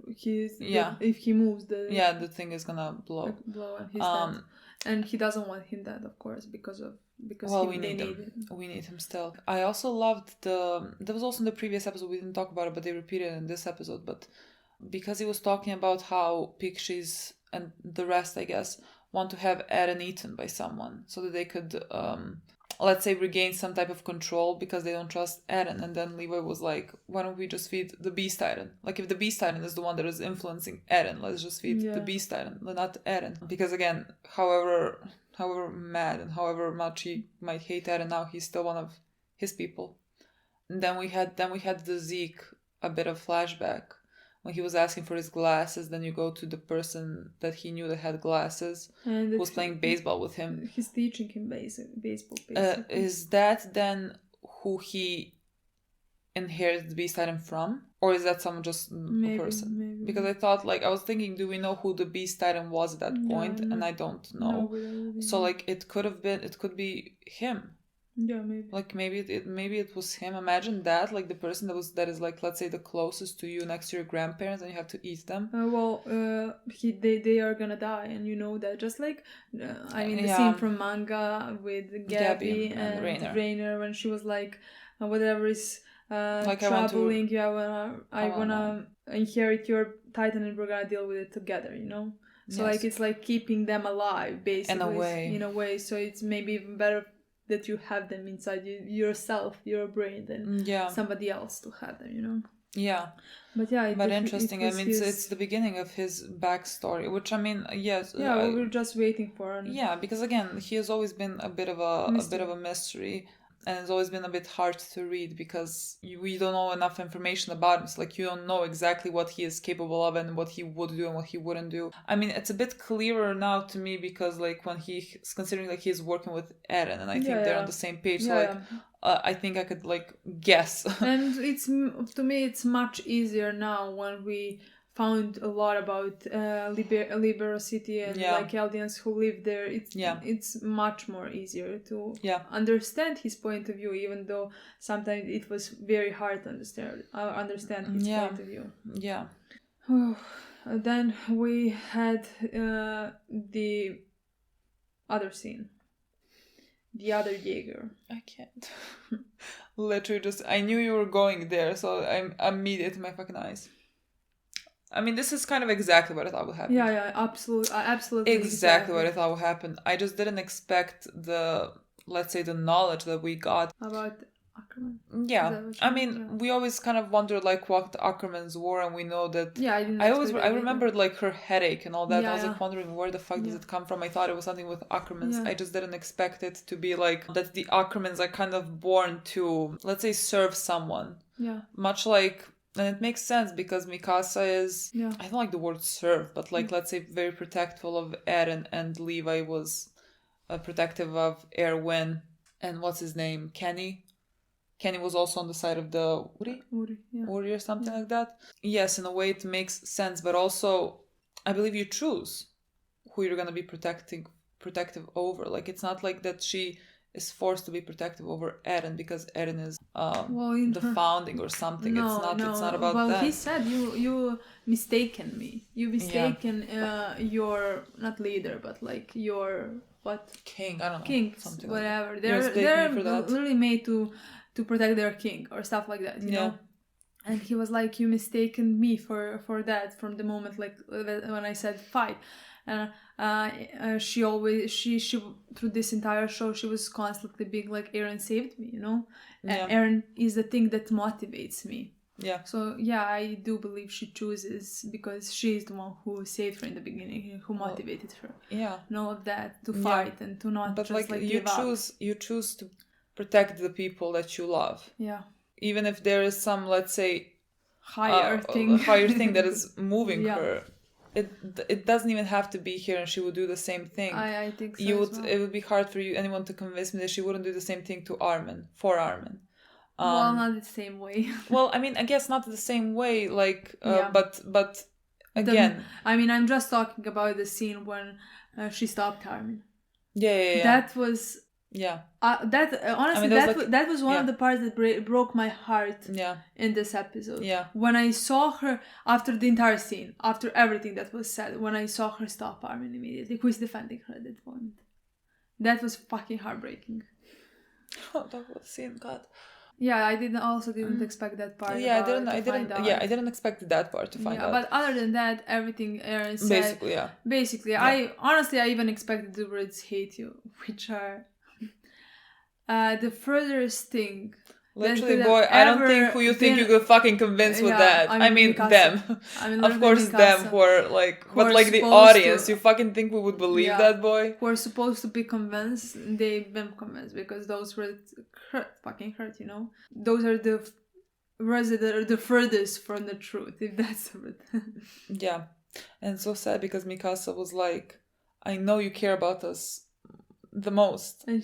If he moves, the thing is gonna blow. And he's dead. And he doesn't want him dead, of course, because we need him. We need him still. I also loved there was also in the previous episode, we didn't talk about it, but they repeated it in this episode, but because he was talking about how Pixies and the rest, I guess, want to have Eren eaten by someone so that they could let's say regain some type of control because they don't trust Eren. And then Levi was like, why don't we just feed the Beast Titan? Like if the Beast Titan is the one that is influencing Eren, let's just feed the Beast Titan, not Eren. Because again, however mad and however much he might hate Eren now, he's still one of his people. And then we had the Zeke, a bit of flashback when he was asking for his glasses. Then you go to the person that he knew that had glasses, who was playing baseball with him. He's teaching him baseball. Basically. Is that then who he inherited the Beast Titan from? Or is that someone just a person? Maybe. Because I thought, like, I was thinking, do we know who the Beast Titan was at that point? And I don't know. So, like, it could be him. Yeah, maybe. Like, maybe it was him. Imagine that, like, the person that is, like, let's say the closest to you next to your grandparents, and you have to eat them. They are gonna die, and you know that. Just like, the scene from manga with Gabby and Rainer when she was like, whatever is troubling you, I wanna inherit your titan, and we're gonna deal with it together, you know. So like it's like keeping them alive, basically. In a way, so it's maybe even better that you have them inside yourself, your brain, than somebody else to have them, you know. Yeah. But interesting. It's the beginning of his backstory, which I mean, yes. Yeah, we're just waiting for. Yeah, because again, he has always been a bit of a mystery. And it's always been a bit hard to read because we don't know enough information about him. So, like, you don't know exactly what he is capable of and what he would do and what he wouldn't do. I mean, it's a bit clearer now to me because, like, when he's considering, like, he's working with Eren, and I think they're on the same page. So, I think I could, like, guess. And to me, it's much easier now when we found a lot about Libero City and like Eldians who live there. It's much more easier to understand his point of view, even though sometimes it was very hard to understand his point of view. Yeah. Then we had the other scene. The other Jaeger. I can't. Literally I knew you were going there, so I'm immediate in my fucking eyes. I mean, this is kind of exactly what I thought would happen. Yeah, absolutely. Exactly what I thought would happen. I just didn't expect the knowledge that we got. About Ackerman? Yeah. I mean, we always kind of wondered, like, what the Ackermans were, and we know that... Yeah, I remembered, like, her headache and all that. I was, like, wondering where the fuck does it come from. I thought it was something with Ackermans. I just didn't expect it to be, like, that the Ackermans are kind of born to, let's say, serve someone. Yeah. Much like... And it makes sense because Mikasa is, I don't like the word serve, but like, let's say very protectful of Eren, and Levi was protective of Erwin, and what's his name? Kenny? Kenny was also on the side of the Uri or something like that. Yes, in a way it makes sense, but also I believe you choose who you're gonna be protective over. Like, it's not like that she is forced to be protective over Eren because Eren is the founding or something. No, it's not about that. Well, he said you mistaken me. You mistaken your not leader, but like your what king? I don't know. King, whatever. Like they're literally made to protect their king or stuff like that. You know. And he was like, you mistaken me for that from the moment like when I said fight. And she through this entire show she was constantly being like, Eren saved me, you know. And Eren is the thing that motivates me. Yeah. So I do believe she chooses because she's the one who saved her in the beginning, who motivated her. Yeah. Know of that to fight and to not but just like you choose to protect the people that you love. Yeah. Even if there is some, let's say, higher thing that is moving her. It doesn't even have to be here, and she would do the same thing. I think so. It would be hard for anyone to convince me that she wouldn't do the same thing to Armin. Well, not the same way. Well, I mean, I guess not the same way. Like, but again, I'm just talking about the scene when she stopped Armin. Yeah. That was. Yeah. That honestly, that was one of the parts that broke my heart. Yeah. In this episode. Yeah. When I saw her after the entire scene, after everything that was said, when I saw her stop Armin immediately, who is defending her at that point, that was fucking heartbreaking. Oh, that was scene, God. Yeah, I didn't expect that part. Yeah, I didn't expect that part to find out. But other than that, everything Eren said. Basically, I even expected the words "hate you," which are. The furthest thing. Literally, boy, I don't think who you think you could fucking convince with that. I mean them. Of course, them who are like, but like the audience, you fucking think we would believe that, boy? Who are supposed to be convinced, they've been convinced because those words fucking hurt, you know? Those are the words that are the furthest from the truth, if that's the word. Yeah. And it's so sad because Mikasa was like, I know you care about us the most. And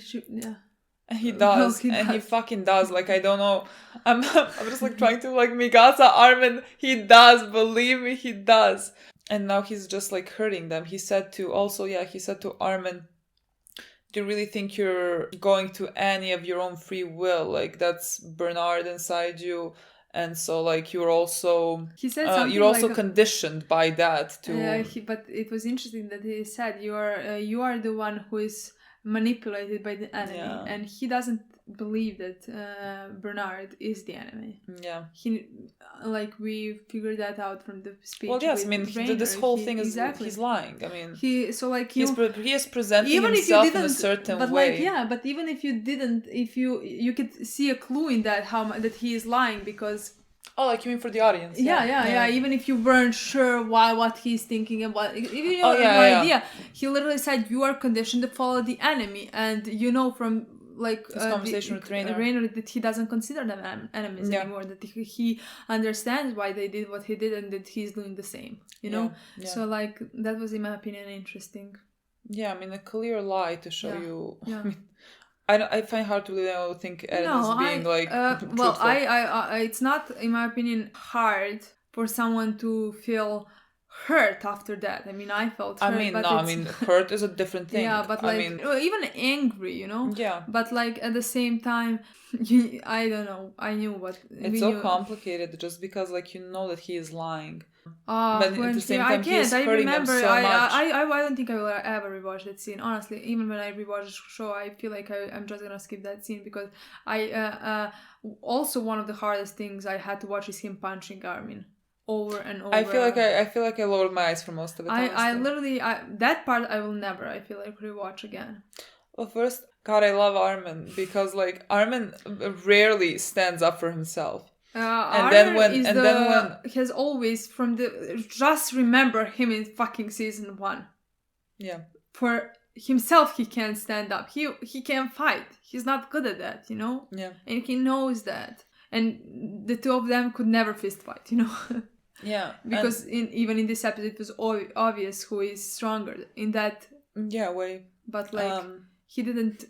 And he does, he fucking does. Like, I don't know. I'm just like trying to like Mikasa, Armin. He does, believe me, he does. And now he's just like hurting them. He said to Armin, do you really think you're going to any of your own free will? Like, that's Bernard inside you. And so, like, you're also you're also like conditioned by that too. But it was interesting that he said you are the one who is manipulated by the enemy, and he doesn't believe that Bernard is the enemy. Yeah, we figured that out from the speech. Well, yes, I mean, this whole thing is he's lying. I mean, he is presenting himself in a certain way. But even if you didn't, if you could see a clue in that that he is lying because. Oh, like you mean for the audience? Yeah. Even if you weren't sure what he's thinking about, if you have no idea, he literally said you are conditioned to follow the enemy, and you know from like his conversation with Rainer that he doesn't consider them enemies anymore. That he understands why they did what he did, and that he's doing the same. You know, so like that was, in my opinion, interesting. Yeah, I mean, a clear lie to show you. Yeah. I mean, I find hard to really think Eren is being like well, I it's not, in my opinion, hard for someone to feel hurt after that. I mean, I felt hurt. Hurt is a different thing. Yeah, but like, even angry, you know. Yeah. But like at the same time, I don't know. I knew what. It's so complicated just because like you know that he is lying. But at the same time, he is hurting them so much. I don't think I will ever rewatch that scene. Honestly, even when I rewatch the show, I feel like I'm just gonna skip that scene because also one of the hardest things I had to watch is him punching Armin over and over. I feel like I lowered my eyes for most of it. I literally that part I will never, I feel like, rewatch again. Well, first, God, I love Armin because like Armin rarely stands up for himself. And then when has always just remember him in fucking season 1. Yeah. For himself, he can't stand up. He can't fight. He's not good at that, you know. Yeah. And he knows that. And the two of them could never fist fight, you know. Yeah. Because even in this episode, it was obvious who is stronger in that. Yeah, way. But like he didn't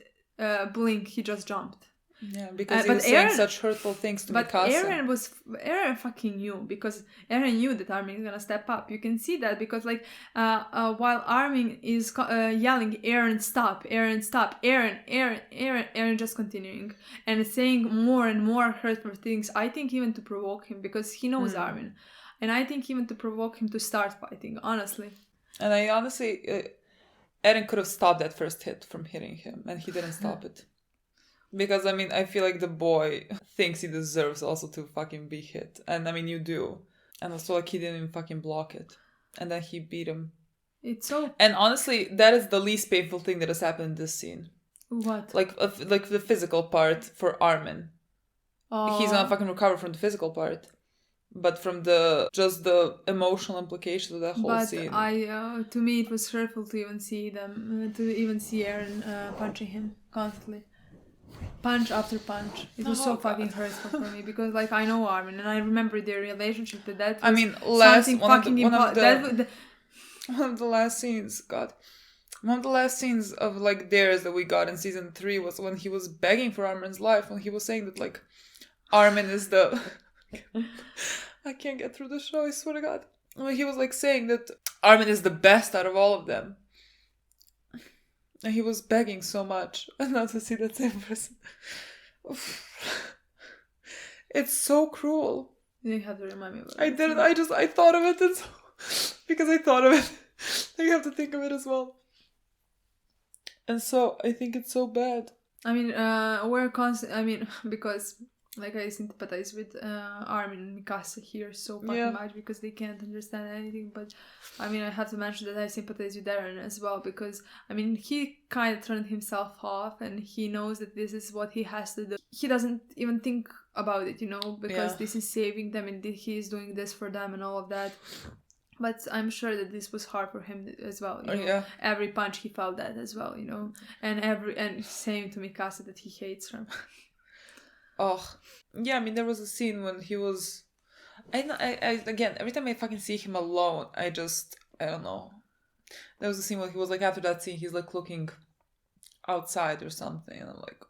blink. He just jumped. Yeah, because he was saying such hurtful things to Mikasa. But Eren fucking knew, because Eren knew that Armin is gonna step up. You can see that because while Armin is yelling, Eren stop, Eren stop, Eren just continuing and saying more and more hurtful things. I think even to provoke him, because he knows Armin, and I think even to provoke him to start fighting. Honestly. And I honestly, Eren could have stopped that first hit from hitting him, and he didn't stop it. Because, I mean, I feel like the boy thinks he deserves also to fucking be hit. And, I mean, you do. And also, like, he didn't even fucking block it. And then he beat him. It's so... And honestly, that is the least painful thing that has happened in this scene. What? Like the physical part for Armin. He's gonna fucking recover from the physical part. But from the emotional implications of that whole scene. But to me, it was hurtful to even see Eren punching him constantly. Punch after punch. It was so fucking hurtful for me, because like I know Armin and I remember their relationship, but that was one of the last scenes of like theirs that we got in season 3 was when he was begging for Armin's life, when he was saying that like Armin is the I can't get through the show, I swear to God. When he was like saying that Armin is the best out of all of them. And he was begging so much. And now to see that same person. It's so cruel. You have to remind me about it. I didn't. I thought of it. And so, because I thought of it. I have to think of it as well. And so I think it's so bad. I mean, because like I sympathize with Armin and Mikasa here so fucking much, because they can't understand anything. But I mean, I have to mention that I sympathize with Eren as well, because I mean, he kind of turned himself off and he knows that this is what he has to do. He doesn't even think about it, because this is saving them and he is doing this for them and all of that. But I'm sure that this was hard for him as well. Every punch he felt that as well, and saying to Mikasa that he hates her. Oh, yeah, I mean, there was a scene when he was... again, every time I fucking see him alone, I don't know. There was a scene when he was like, after that scene, he's like looking outside or something, and I'm like,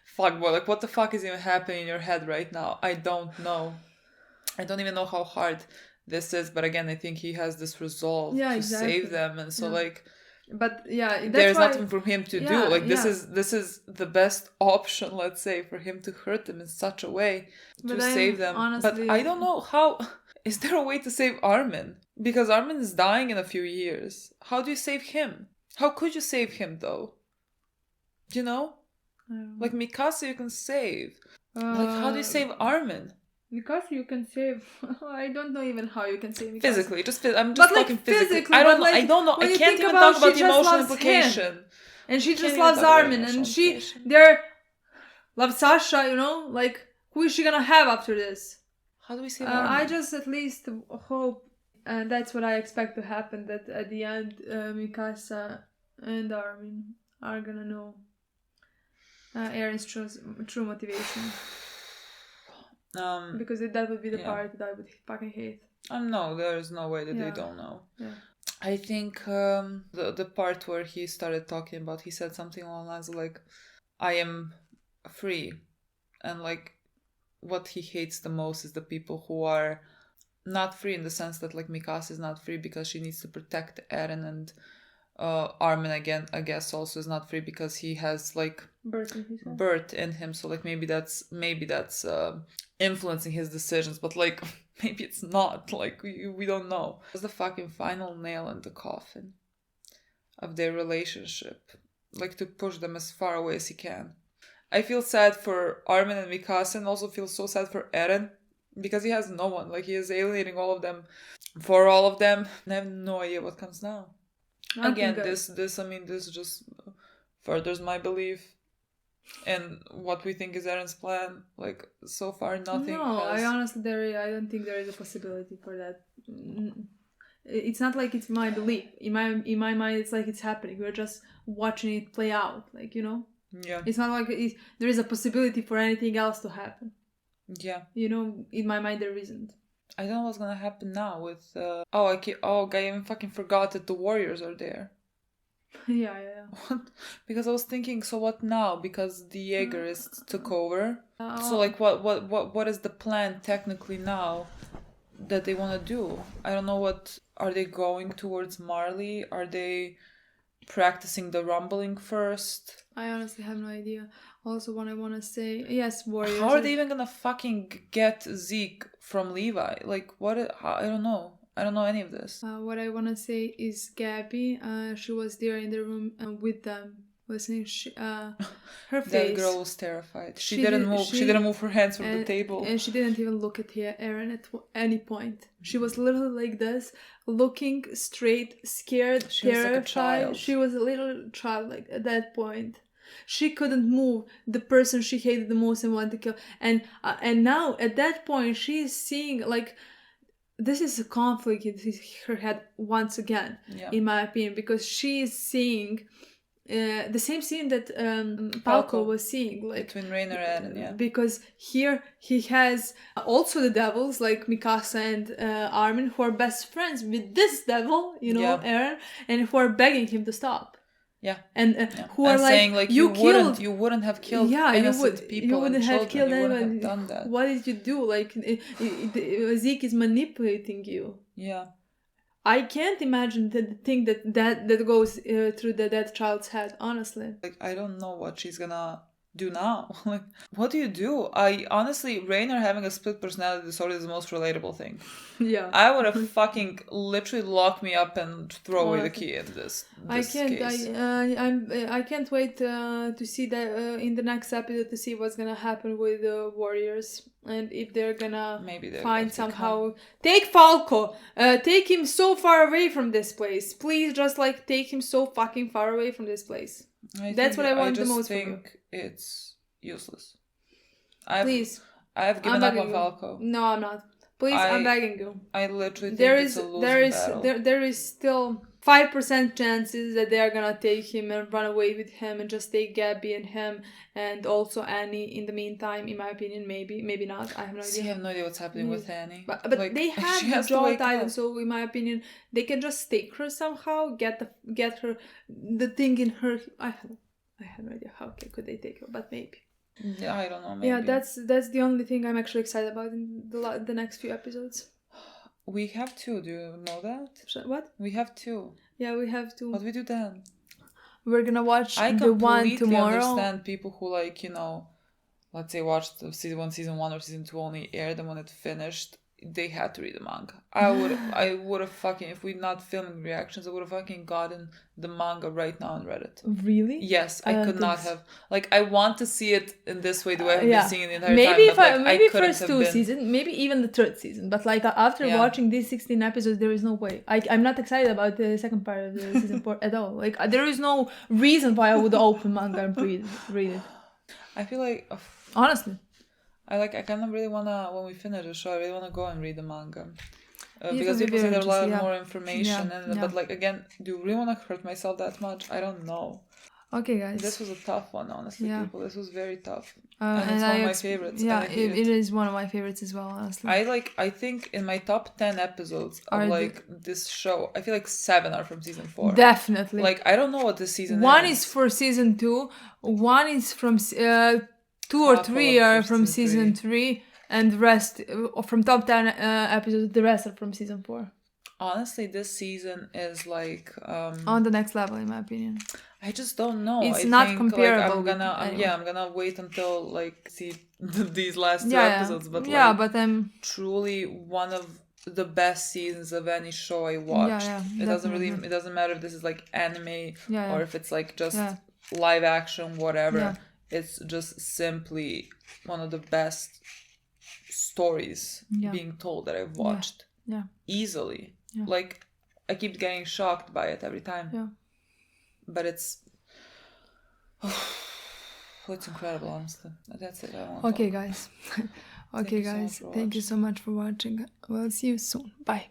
fuck boy, like what the fuck is even happening in your head right now? I don't know. I don't even know how hard this is, but again, I think he has this resolve to save them, and so like... But that's there's nothing for him to do. Like this is the best option, let's say, for him to hurt them in such a way to save them. Honestly, but I don't know how. Is there a way to save Armin? Because Armin is dying in a few years. How do you save him? How could you save him though? Like Mikasa, you can save. Like how do you save Armin? Because you can save... I don't know even how you can save Mikasa. Physically, I'm just talking physically. I don't know. I can't even talk about the emotional implication. And she just loves Armin, and loves Sasha, like, who is she gonna have after this? How do we save Armin? I just at least hope, and that's what I expect to happen, that at the end, Mikasa and Armin are gonna know Eren's true motivation. Because that would be the part that I would fucking hate. No, there is no way that they don't know. Yeah. I think the part where he started talking about, he said something along the lines of like, I am free. And like, what he hates the most is the people who are not free, in the sense that like Mikasa is not free because she needs to protect Eren, and Armin again, I guess, also is not free because he has like birth in him. So like maybe that's influencing his decisions, but like maybe it's not. Like we don't know. It's the fucking final nail in the coffin of their relationship, like to push them as far away as he can. I feel sad for Armin and Mikasa, and also feel so sad for Eren, because he has no one. Like he is alienating all of them for all of them, and I have no idea what comes now. Again, this just furthers my belief in what we think is Eren's plan. Like, so far, nothing. No, I don't think there is a possibility for that. It's not like it's my belief. In my mind, it's like it's happening. We're just watching it play out. Like, Yeah. It's not like there is a possibility for anything else to happen. Yeah. In my mind, there isn't. I don't know what's gonna happen now with... I even fucking forgot that the warriors are there. Yeah. What? Because I was thinking, so what now? Because the Jaegers took over. So like, what is the plan technically now that they want to do? I don't know. What are they going towards Marley? Are they practicing the rumbling first? I honestly have no idea. Also, what I want to say, yes, warriors. How are they even gonna fucking get Zeke from Levi? Like, what? I don't know. I don't know any of this. What I want to say is Gabby. She was there in the room with them, listening. Her face. That girl was terrified. She didn't move. She didn't move her hands from the table, and she didn't even look at Eren at any point. She was literally like this, looking straight, scared, terrified. She was a little child, like at that point. She couldn't move the person she hated the most and wanted to kill. And now at that point, she is seeing like. This is a conflict in her head once again, in my opinion, because she is seeing the same scene that Falco was seeing, like between Reiner and Eren, because here he has also the devils like Mikasa and Armin, who are best friends with this devil, Eren, and who are begging him to stop. Yeah, and who are saying like you wouldn't have killed innocent people. You wouldn't have killed anyone. You wouldn't have done that. What did you do? Like Zeke is manipulating you. Yeah, I can't imagine the thing that goes through that child's head. Honestly, like I don't know what she's gonna do now. Like, what do you do? I honestly, Reiner having a split personality disorder is the most relatable thing. Yeah, I would have fucking literally locked me up and throw away the key in this case. I can't wait to see that in the next episode, to see what's gonna happen with the warriors, and if they're gonna find somehow take Falco, take him so far away from this place. Please, just like take him so fucking far away from this place. That's what I want the most. I think it's useless. Please, I've given up on Falco. No, I'm not. Please, I'm begging you. I literally think it's a losing battle. There is still 5% chances that they are gonna take him and run away with him and just take Gabby and him and also Annie in the meantime, in my opinion. Maybe not. I have no idea. I have no idea what's happening with Annie. But like, they have the jaw tied, so in my opinion, they can just take her somehow, get her the thing in her. I have no idea how could they take her, but maybe. Yeah, I don't know. Maybe. Yeah, that's the only thing I'm actually excited about in the next few episodes. We have 2. Do you know that? What? We have 2. Yeah, we have 2. What do we do then? We're gonna watch the one tomorrow. I completely understand people who let's say watched season 1 or season 2 only aired, and when it finished, they had to read the manga. I would have fucking, if we're not filming reactions, I would have fucking gotten the manga right now and read it. Really? Yes, I could not have. Like, I want to see it in this way, the way I've been seeing it the entire time. Maybe first 2 seasons, maybe even the 3rd season. But like after watching these 16 episodes, there is no way. I'm not excited about the second part of the season 4 at all. Like there is no reason why I would open manga and read it. I feel like honestly. I kind of really wanna, when we finish the show, I really wanna go and read the manga. Because people say there's a lot more information in it, but like again, do you really wanna hurt myself that much? I don't know. Okay, guys. This was a tough one, honestly, people. This was very tough. And it's one of my favorites. Yeah, it is one of my favorites as well, honestly. I think in my top 10 episodes of this show, I feel like 7 are from season 4. Definitely. Like, I don't know what this season is. 1 is for season 2, 1 is from 2 or 3 are from season 3, and the rest from top 10 episodes, the rest are from season 4. Honestly, this season is like on the next level, in my opinion. I just don't know. It's not comparable. I'm gonna wait until see these last 2 episodes. But but I'm truly one of the best seasons of any show I watched. It doesn't matter if this is like anime or if it's like just live action, whatever. Yeah. It's just simply one of the best stories being told that I've watched. Yeah. Easily. Yeah. Like, I keep getting shocked by it every time. Yeah. But it's incredible, honestly. That's it. Okay, guys. Thank you so much for watching. We'll see you soon. Bye.